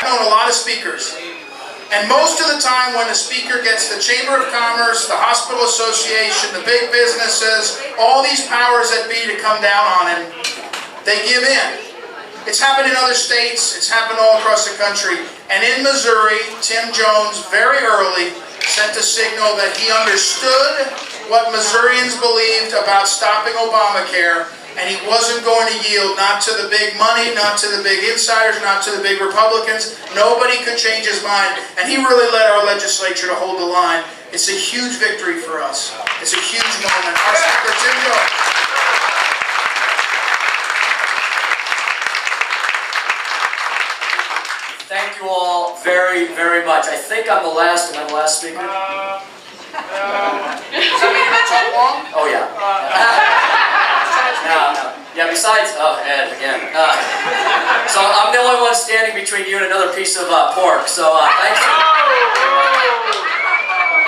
I've known a lot of speakers, and most of the time when the speaker gets the Chamber of Commerce, the Hospital Association, the big businesses, all these powers that be to come down on him, they give in. It's happened in other states, it's happened all across the country, and in Missouri, Tim Jones very early sent a signal that he understood what Missourians believed about stopping Obamacare, and he wasn't going to yield, not to the big money, not to the big insiders, not to the big Republicans. Nobody could change his mind, and he really led our legislature to hold the line. It's a huge victory for us. It's a huge moment. Our Speaker, Tim Jones. Thank you all very, very much. I think I'm the last. Am I the last speaker? Does that mean you're talk long? Oh, yeah. No. Yeah, besides, oh, Ed, again. So I'm the only one standing between you and another piece of pork, so thanks.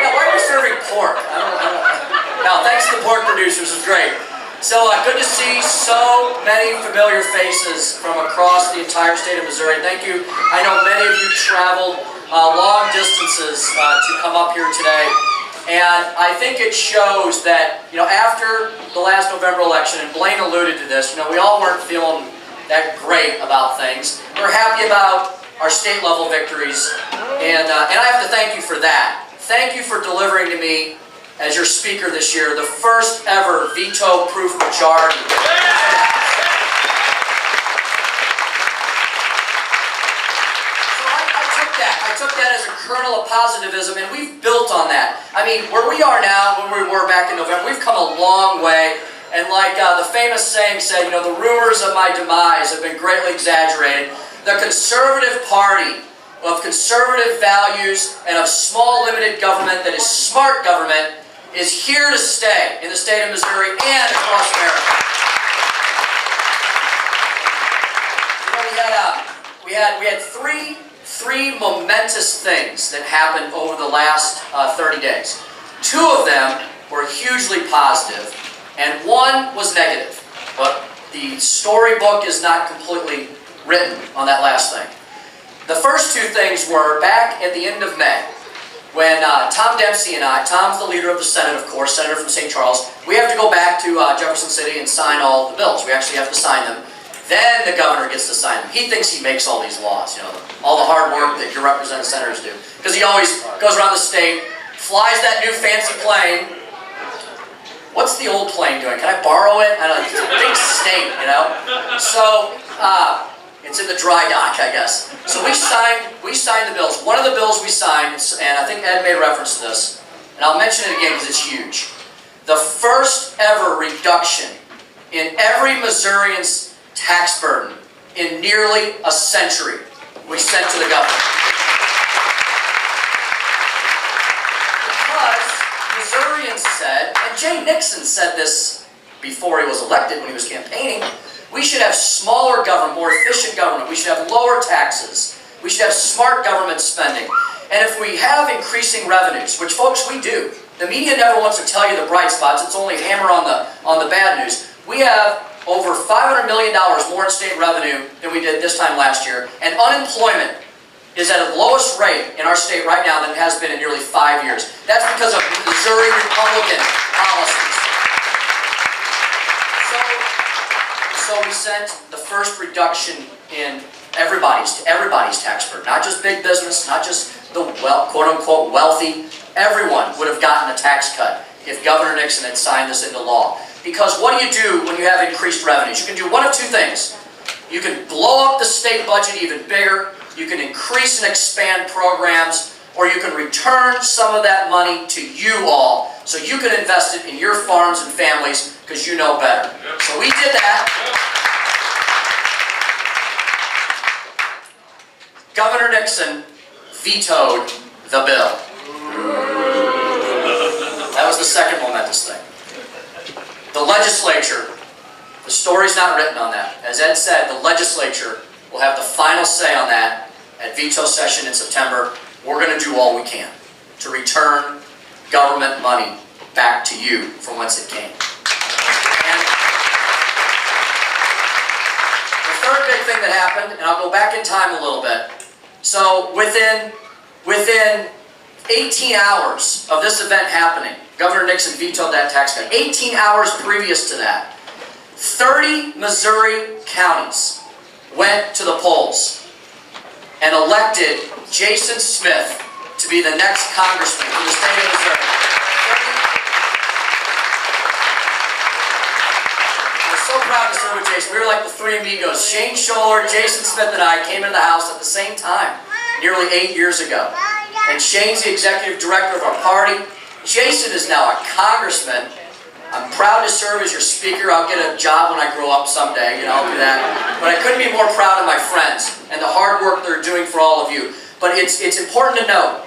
Yeah, why are you serving pork? I don't. No, thanks to the pork producers, it was great. So good to see so many familiar faces from across the entire state of Missouri. Thank you. I know many of you traveled long distances to come up here today. And I think it shows that, after the last November election, and Blaine alluded to this, we all weren't feeling that great about things. We're happy about our state level victories, and I have to thank you for that. Thank you for delivering to me, as your speaker this year, the first ever veto-proof majority. I took that as a kernel of positivism, and we've built on that. I mean, where we are now, when we were back in November, we've come a long way. And like the famous saying said, the rumors of my demise have been greatly exaggerated. The conservative party of conservative values and of small limited government that is smart government is here to stay in the state of Missouri and across America. We had three momentous things that happened over the last 30 days. Two of them were hugely positive, and one was negative. But the storybook is not completely written on that last thing. The first two things were back at the end of May, when Tom Dempsey and I, Tom's the leader of the Senate, of course, Senator from St. Charles, we have to go back to Jefferson City and sign all the bills. We actually have to sign them. Then the governor gets to sign them. He thinks he makes all these laws, all the hard work that your representative senators do. Because he always goes around the state, flies that new fancy plane. What's the old plane doing? Can I borrow it? I don't know, it's a big state, So, it's in the dry dock, I guess. So we signed the bills. One of the bills we signed, and I think Ed made reference to this, and I'll mention it again because it's huge. The first ever reduction in every Missourian's tax burden in nearly a century we sent to the governor. Because Missourians said, and Jay Nixon said this before he was elected when he was campaigning, we should have smaller government, more efficient government. We should have lower taxes. We should have smart government spending. And if we have increasing revenues, which folks we do, the media never wants to tell you the bright spots. It's only hammer on the bad news. We have over $500 million more in state revenue than we did this time last year, and unemployment is at the lowest rate in our state right now than it has been in nearly 5 years. That's because of Missouri Republican policies. So we sent the first reduction in everybody's tax burden, not just big business, not just the quote-unquote wealthy. Everyone would have gotten a tax cut if Governor Nixon had signed this into law. Because what do you do when you have increased revenues? You can do one of two things. You can blow up the state budget even bigger, you can increase and expand programs, or you can return some of that money to you all so you can invest it in your farms and families because you know better. So we did that. Governor Nixon vetoed the bill. That was the second momentous thing. The legislature, the story's not written on that. As Ed said, the legislature will have the final say on that at veto session in September. We're going to do all we can to return government money back to you from whence it came. And the third big thing that happened, and I'll go back in time a little bit, So within 18 hours of this event happening, Governor Nixon vetoed that tax cut. 18 hours previous to that, 30 Missouri counties went to the polls and elected Jason Smith to be the next congressman from the state of Missouri. We're so proud to serve with Jason. We were like the three amigos. Shane Scholler, Jason Smith, and I came into the House at the same time, nearly 8 years ago. And Shane's the executive director of our party. Jason is now a congressman. I'm proud to serve as your speaker. I'll get a job when I grow up someday, I'll do that. But I couldn't be more proud of my friends and the hard work they're doing for all of you. But it's important to note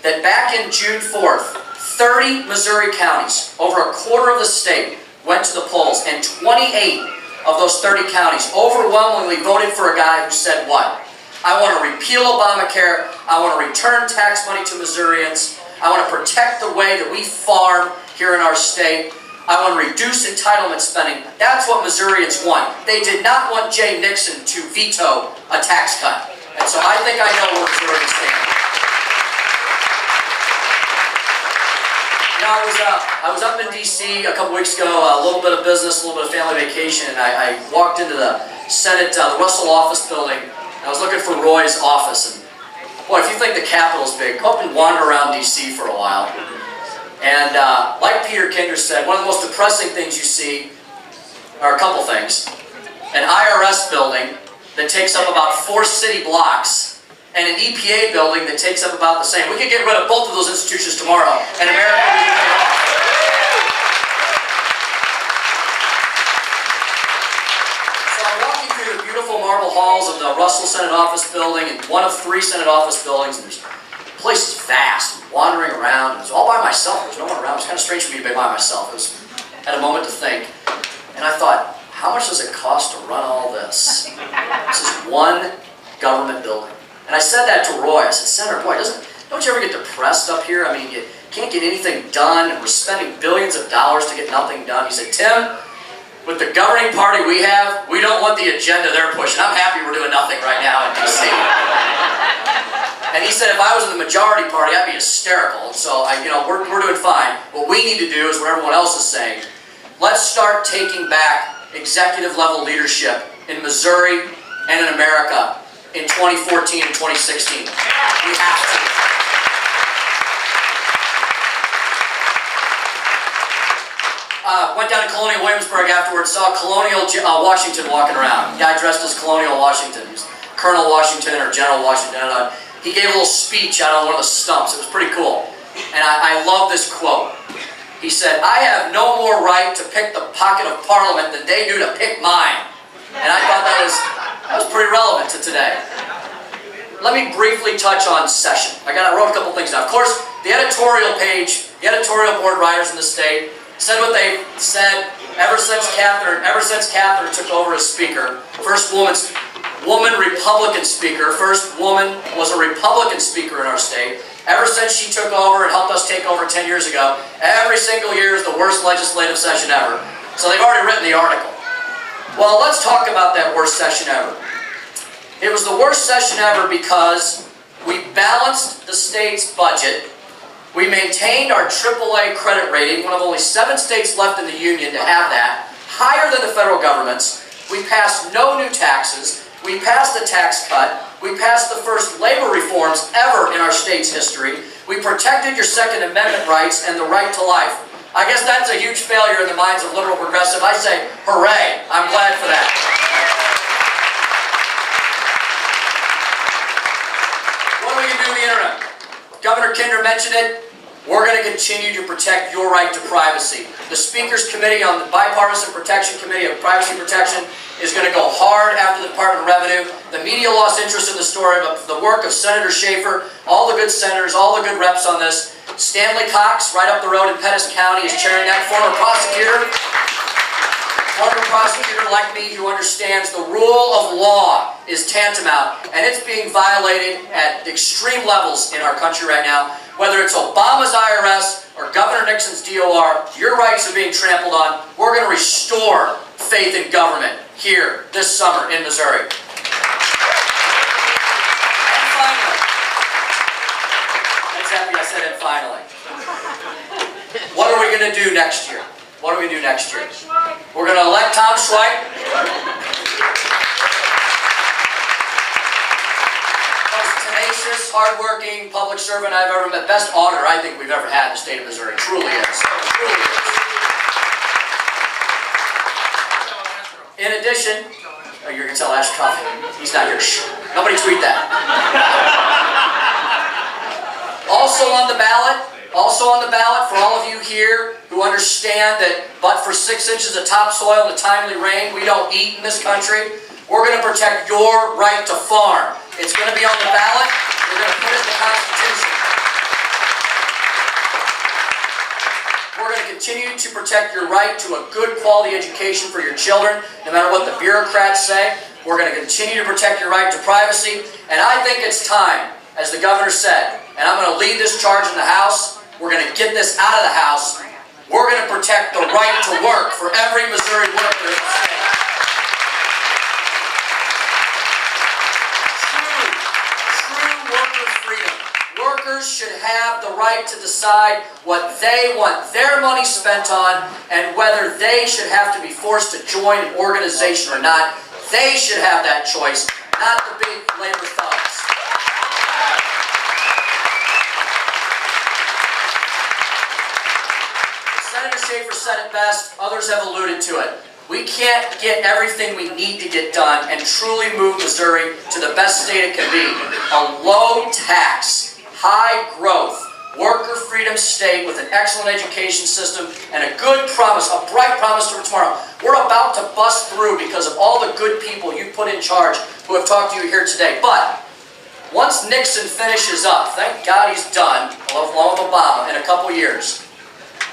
that back in June 4th, 30 Missouri counties, over a quarter of the state, went to the polls, and 28 of those 30 counties overwhelmingly voted for a guy who said what? I want to repeal Obamacare. I want to return tax money to Missourians. I want to protect the way that we farm here in our state. I want to reduce entitlement spending. That's what Missourians want. They did not want Jay Nixon to veto a tax cut. And so I think I know where Missourians stand. I was up in D.C. a couple weeks ago, a little bit of business, a little bit of family vacation, and I walked into the Senate, the Russell office building. I was looking for Roy's office, and boy, if you think the Capitol's big, go up and wander around D.C. for a while. And like Peter Kinder said, one of the most depressing things you see are a couple things. An IRS building that takes up about 4 city blocks, and an EPA building that takes up about the same. We could get rid of both of those institutions tomorrow, and America would be better off. So I'm walking through the beautiful marble halls of the Russell Senate Office Building, and one of 3 Senate office buildings, and the place is vast, and wandering around. It was all by myself. There's no one around. It was kind of strange for me to be by myself. I had a moment to think, and I thought, how much does it cost to run all this? This is one government building. And I said that to Roy. I said, Senator, boy, don't you ever get depressed up here? I mean, you can't get anything done, and we're spending billions of dollars to get nothing done. He said, Tim, with the governing party we have, we don't want the agenda they're pushing. I'm happy we're doing nothing right now in D.C. And he said, if I was in the majority party, I'd be hysterical. So, we're doing fine. What we need to do is what everyone else is saying. Let's start taking back executive level leadership in Missouri and in America in 2014 and 2016. We have to. Went down to Colonial Williamsburg afterwards, saw Colonial Washington walking around. Guy dressed as Colonial Washington. He was Colonel Washington or General Washington. He gave a little speech out on one of the stumps. It was pretty cool. And I love this quote. He said, I have no more right to pick the pocket of Parliament than they do to pick mine. And I thought that was pretty relevant to today. Let me briefly touch on session. I wrote a couple things down. Of course, the editorial page, the editorial board writers in the state said what they said ever since Catherine took over as speaker. First woman Republican speaker. First woman was a Republican speaker in our state. Ever since she took over and helped us take over 10 years ago, every single year is the worst legislative session ever. So they've already written the article. Well, let's talk about that worst session ever. It was the worst session ever because we balanced the state's budget. We maintained our AAA credit rating, one of only 7 states left in the union to have that, higher than the federal government's. We passed no new taxes. We passed a tax cut. We passed the first labor reforms ever in our state's history. We protected your Second Amendment rights and the right to life. I guess that's a huge failure in the minds of liberal progressive. I say, hooray, I'm glad for that. What are we going to do in the interim? Governor Kinder mentioned it. We're going to continue to protect your right to privacy. The Speaker's Committee on the Bipartisan Protection Committee of Privacy Protection is going to go hard after the Department of Revenue. The media lost interest in the story, but the work of Senator Schaefer, all the good senators, all the good reps on this. Stanley Cox, right up the road in Pettis County, is chairing that. Former prosecutor like me who understands the rule of law is tantamount, and it's being violated at extreme levels in our country right now. Whether it's Obama's IRS or Governor Nixon's DOR, your rights are being trampled on. We're going to restore faith in government here this summer in Missouri. And finally. What are we going to do next year? What are we going to do next year? We're going to elect Tom Schweik. Most tenacious, hardworking public servant I've ever met. Best auditor I think we've ever had in the state of Missouri. Truly is. Truly is. In addition, oh, you're going to tell Ashcroft. He's not here. Shh. Nobody tweet that. Also on the ballot for all of you here who understand that but for 6 inches of topsoil and a timely rain, we don't eat in this country, we're going to protect your right to farm. It's going to be on the ballot. We're going to put it in the Constitution. We're going to continue to protect your right to a good quality education for your children, no matter what the bureaucrats say. We're going to continue to protect your right to privacy. And I think it's time, as the governor said, and I'm going to lead this charge in the House, we're going to get this out of the House. We're going to protect the right to work for every Missouri worker in the state. True worker freedom. Workers should have the right to decide what they want their money spent on and whether they should have to be forced to join an organization or not. They should have that choice, not the big labor thugs. Senator Schaefer said it best, others have alluded to it. We can't get everything we need to get done and truly move Missouri to the best state it can be. A low tax, high growth, worker freedom state with an excellent education system and a good promise, a bright promise for tomorrow. We're about to bust through because of all the good people you put in charge who have talked to you here today. But once Nixon finishes up, thank God he's done, along with Obama, in a couple years,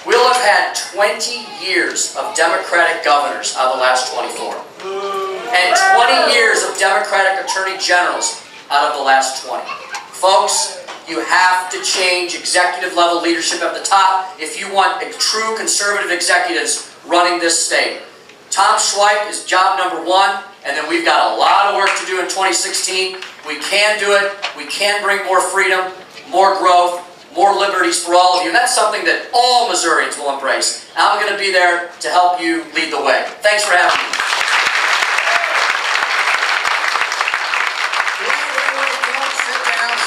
we'll have had 20 years of Democratic governors out of the last 24. And 20 years of Democratic attorney generals out of the last 20. Folks, you have to change executive level leadership at the top if you want true conservative executives running this state. Tom Schweik is job number 1, and then we've got a lot of work to do in 2016. We can do it. We can bring more freedom, more growth, more liberties for all of you. And that's something that all Missourians will embrace. I'm going to be there to help you lead the way. Thanks for having me.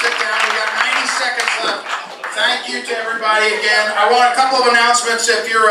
Sit down. We got 90 seconds left. Thank you to everybody again. I want a couple of announcements. If you're